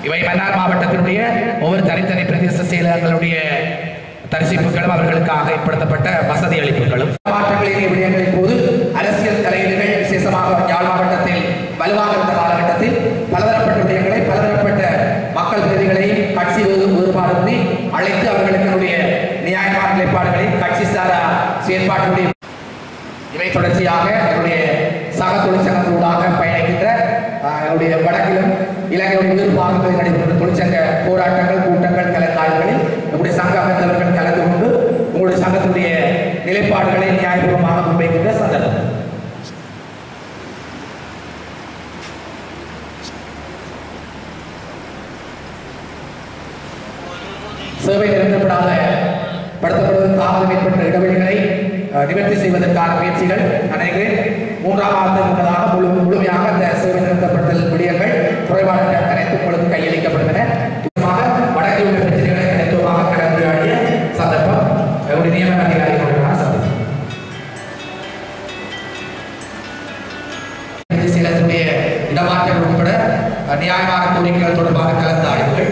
இவை மன்னார் மாவட்டத்தினுடைய ஒவ்வொரு தனித்தனி பிரதேச செயலர்களுடைய தரிசிப்புகளும் அவர்களுக்காக ஏற்படுத்தப்பட்ட வசதி அளிப்புகளும் மாற்றங்களின் விடயங்களின் போது அரசியல் தலையீடுகள் விசேஷமாக யாழ் மாவட்டத்தில் வலுவாக இருந்த காலகட்டத்தில் பலதரப்பட்ட விடயங்களை பலதரப்பட்ட மக்கள் பிரதிகளையும் கட்சி வேறுபாடுகளை அழைத்து அவர்களுடைய நியாயமான நிலைப்பாடுகளை கட்சி சாரா செயற்பாட்டுடைய இவை தொடர்ச்சியாக என்னுடைய சக தொழிற்சங்கங்களூடாக பயணிக்கின்ற என்னுடைய வடக்கிலும் இலங்கையுடைய வேறு பாகங்களில் நடைபெற்ற தொழிற்சங்க போராட்டங்கள் கூட்டங்கள் கலந்தாய்வுகளில் நம்முடைய சங்க அமைத்தவர்கள் கலந்து கொண்டு உங்களுடைய சங்கத்துடைய நிலைப்பாடுகளை நியாயபூர்வமாக முன்வைக்கின்ற சந்தர்ப்பம். சேவை நிரந்தரப்படாத படுத்தப்படுவதற்கு தாமதம் ஏற்பட்ட இடைவெளிகளை நிவர்த்தி செய்வதற்கான முயற்சிகள் நினைக்கிறேன். 3ஆம் ஆண்டு முன்னதாக முழுமையாக அந்த சேவை நிறுத்தப்படுத்தல் விடயங்கள் குறைபாடு அனைத்து உங்களுக்கு கையளிக்கப்படும் என வடக்கில் உள்ள பிரச்சனைகளை தனித்துவமாக கலந்துரையாடிய சந்தர்ப்பம் என்னுடைய நியமன அதிகாரிகளுக்கான சந்தர்ப்பம். செயலகத்துடைய இடமாற்றங்கள் உட்பட நியாயமான கோரிக்கைகள் தொடர்பான கலந்து ஆய்வுகள்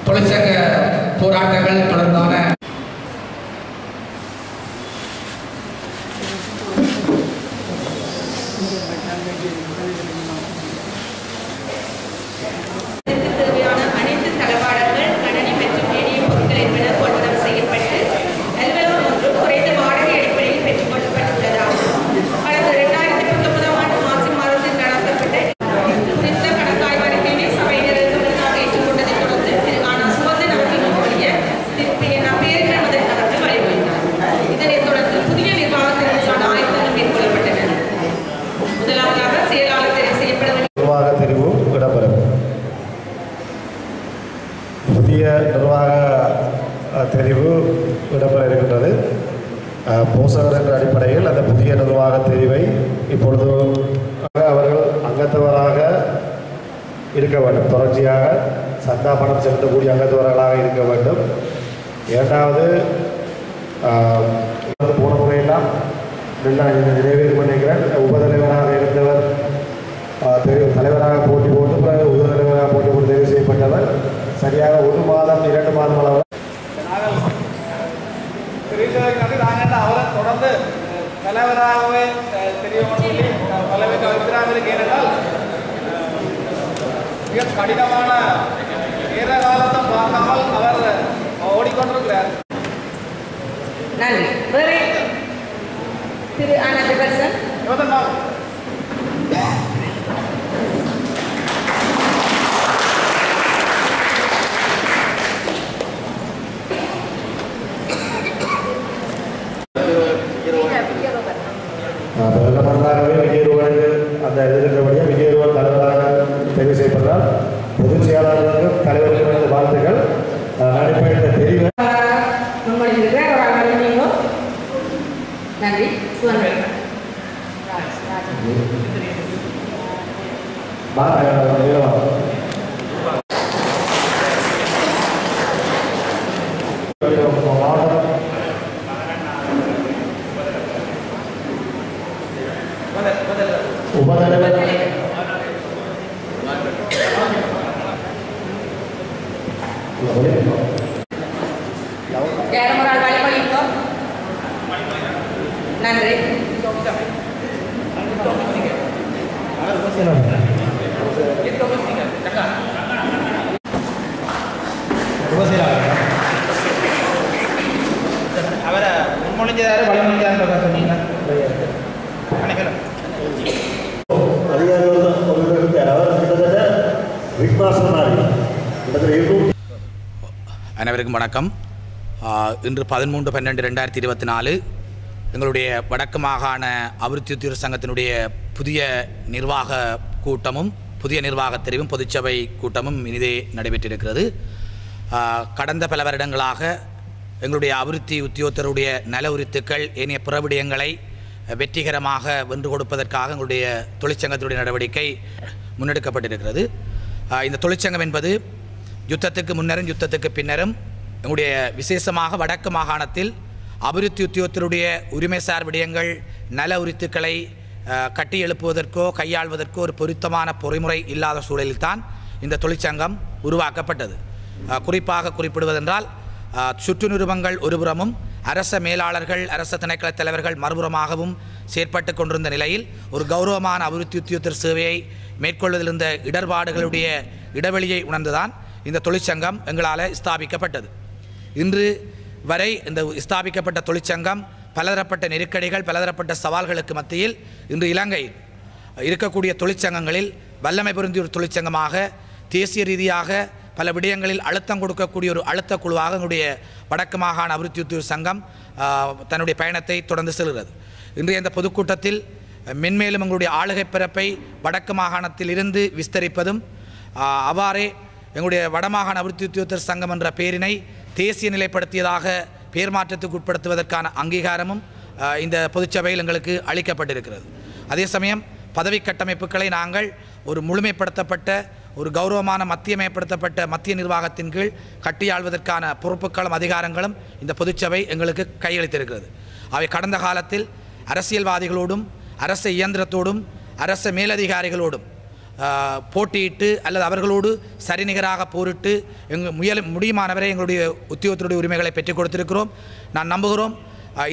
தொழிற்சங்க போராட்டங்கள் தொடர்பான தேவையான அனைத்து தளவாடங்கள் கணனி மற்றும் ஏனைய பொருட்கள் என்பன கொள்வனம் செய்யப்பட்டு அலுவலகம் ஒன்று குறைந்த வாடகை அடிப்படையில் பெற்றுக் கொள்ளப்பட்டுள்ளதாகும். கடந்த 2019ஆம் ஆண்டு மார்ச் மாதத்தில் நடத்தப்பட்ட குறித்த கணக்காய்வு அறிக்கையினை சபையினருக்காக ஏற்றுக்கொண்டதைத் தொடர்ந்து திரு ஆனா சுமந்தன் அவர்கள் முன்மொழிய பேரிடர் முதல் அவர்கள் வழிமொழிந்தார். இதனைத் தொடர்ந்து புதிய நிர்வாகத்திற்கான ஆயத்தங்கள் மேற்கொள்ளப்பட்டன. முதலாவதாக செயலாளர் தெரிவு செய்யப்பட நிர்வாக தெரிவு இடம்பெறும். புதிய நிர்வாக தெரிவு இடம்பெற இருக்கின்றது. போசகர் என்ற அடிப்படையில் அந்த புதிய நிர்வாக தெரிவை இப்பொழுது அவர்கள் அங்கத்தவராக இருக்க வேண்டும். தொடர்ச்சியாக சந்தா பணம் செலுத்தக்கூடிய அங்கத்தவர்களாக இருக்க வேண்டும். இரண்டாவது, போன முறையெல்லாம் நிறைவேறி பண்ணிக்கிறேன். உபதலைவராக இருந்தவர் தலைவராக போட்டி போட்டு உபதலைவராக போட்டி போட்டு தெரிவு செய்யப்பட்டவர் சரியாக 1 மாதம் 2 மாதம் அளவு அவரை தொடர்ந்து தலைவராகவே தெரியும் சொல்லி பலவே வைக்கிறார்கள். ஏனென்றால் மிக கடினமான நேர காலத்தை பார்க்காமல் அவர் ஓடிக்கொண்டிருக்கிறார். நன்றி. வேறு திரு ஆனந்த் பெர்சன் விஜயரூபனுக்கு அந்த எதிர்க்கிறபடியாக விஜயரூபன் தலைவராக தெரிவு செய்யப்பட்டால் பொதுச் செயலாளர்களுக்கும் தலைவர்களுக்கு வாழ்த்துக்கள். நடைபெற்ற தெரிவு நன்றி. உபதலைவர் கேரமரால் வழிமொழிந்தோ. நன்றி. அவரை முன்மொழிஞ்சதாரு வழிமொழிஞ்சாரு சொன்னீங்க. அனைவருக்கும் வணக்கம். இன்று 13/12/2024 எங்களுடைய வடக்கு மாகாண அபிவிருத்தி உத்தியோக சங்கத்தினுடைய புதிய நிர்வாக கூட்டமும் புதிய நிர்வாக தெரிவும் பொதுச்சபை கூட்டமும் இனிதே நடைபெற்றிருக்கிறது. கடந்த பல வருடங்களாக எங்களுடைய அபிவிருத்தி உத்தியோகத்தருடைய நல உரித்துக்கள் ஏனைய புறவிடயங்களை வெற்றிகரமாக வென்று கொடுப்பதற்காக எங்களுடைய தொழிற்சங்கத்தினுடைய நடவடிக்கை முன்னெடுக்கப்பட்டிருக்கிறது. இந்த தொழிற்சங்கம் என்பது யுத்தத்துக்கு முன்னரும் யுத்தத்துக்கு பின்னரும் எங்களுடைய விசேஷமாக வடக்கு மாகாணத்தில் அபிவிருத்தி உத்தியோகத்தருடைய உரிமைசார் விடயங்கள் நல உரித்துக்களை கட்டி எழுப்புவதற்கோ கையாள்வதற்கோ ஒரு பொருத்தமான பொறிமுறை இல்லாத சூழலில்தான் இந்த தொழிற்சங்கம் உருவாக்கப்பட்டது. குறிப்பாக குறிப்பிடுவதென்றால் சுற்று நிறுவனங்கள் ஒருபுறமும் அரச மேலாளர்கள் அரச திணைக்கள தலைவர்கள் மறுபுறமாகவும் செயற்பட்டு கொண்டிருந்த நிலையில் ஒரு கௌரவமான அபிவிருத்தி உத்தியோகத்தர் சேவையை மேற்கொள்வதில் இருந்த இடர்பாடுகளுடைய இடைவெளியை உணர்ந்துதான் இந்த தொழிற்சங்கம் எங்களால் ஸ்தாபிக்கப்பட்டது. இன்று வரை இந்த ஸ்தாபிக்கப்பட்ட தொழிற்சங்கம் பலதரப்பட்ட நெருக்கடிகள் பலதரப்பட்ட சவால்களுக்கு மத்தியில் இன்று இலங்கையில் இருக்கக்கூடிய தொழிற்சங்கங்களில் வல்லமை பொருந்திய ஒரு தொழிற்சங்கமாக தேசிய ரீதியாக பல விடயங்களில் அழுத்தம் கொடுக்கக்கூடிய ஒரு அழுத்த குழுவாக எங்களுடைய வடக்கு மாகாண அபிவிருத்தி உத்தியோக சங்கம் தன்னுடைய பயணத்தை தொடர்ந்து செல்கிறது. இன்றைய இந்த பொதுக்கூட்டத்தில் மென்மேலும் எங்களுடைய ஆளுகை பிறப்பை வடக்கு மாகாணத்தில் இருந்து விஸ்தரிப்பதும் அவ்வாறே எங்களுடைய வடமாகாண அபிவிருத்தி உத்தியோகத்தர் சங்கம் என்ற பெயரினை தேசிய நிலைப்படுத்தியதாக பெயர் மாற்றத்துக்கு உட்படுத்துவதற்கான அங்கீகாரமும் இந்த பொதுச்சபையில் எங்களுக்கு அளிக்கப்பட்டிருக்கிறது. அதே சமயம் பதவி கட்டமைப்புகளை நாங்கள் ஒரு முழுமைப்படுத்தப்பட்ட ஒரு கௌரவமான மத்தியமயப்படுத்தப்பட்ட மத்திய நிர்வாகத்தின் கீழ் கட்டியாள்வதற்கான பொறுப்புகளும் அதிகாரங்களும் இந்த பொதுச்சபை எங்களுக்கு கையளித்திருக்கிறது. அவை கடந்த காலத்தில் அரசியல்வாதிகளோடும் அரச இயந்திரத்தோடும் அரச மேலதிகாரிகளோடும் போட்டியிட்டு அல்லது அவர்களோடு சரிநிகராக போரிட்டு முடியுமானவரை எங்களுடைய உத்தியோகத்தினுடைய உரிமைகளை பெற்றுக் கொடுத்திருக்கிறோம். நான் நம்புகிறோம்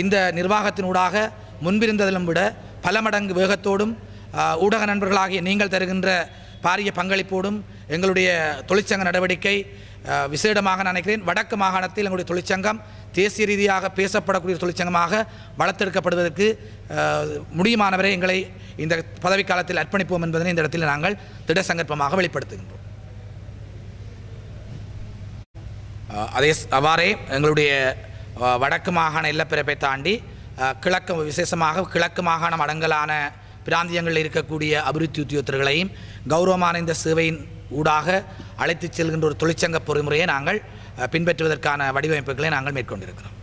இந்த நிர்வாகத்தினூடாக முன்பிருந்ததிலும் விட பல மடங்கு வேகத்தோடும் ஊடக நண்பர்களாகிய நீங்கள் தருகின்ற பாரிய பங்களிப்போடும் எங்களுடைய தொழிற்சங்க நடவடிக்கை விசேடமாக நினைக்கிறேன் வடக்கு மாகாணத்தில் எங்களுடைய தொழிற்சங்கம் தேசிய ரீதியாக பேசப்படக்கூடிய தொழிற்சங்கமாக வளர்த்தெடுக்கப்படுவதற்கு முடியுமானவரை எங்களை இந்த பதவிக்காலத்தில் அர்ப்பணிப்போம் என்பதனை இந்த இடத்தில் நாங்கள் திட சங்கல்பமாக வெளிப்படுத்துகின்றோம். அவ்வாறே எங்களுடைய வடக்கு மாகாண எல்லப்பிறப்பை தாண்டி கிழக்கு விசேஷமாக கிழக்கு மாகாணம் அடங்கலான பிராந்தியங்களில் இருக்கக்கூடிய அபிவிருத்தி உத்தியோகத்தர்களையும் கௌரவமான இந்த சேவையின் ஊடாக அழைத்துச் செல்கின்ற ஒரு தொழிற்சங்க பொறிமுறையை நாங்கள் பின்பற்றுவதற்கான வடிவமைப்புகளை நாங்கள் மேற்கொண்டிருக்கிறோம்.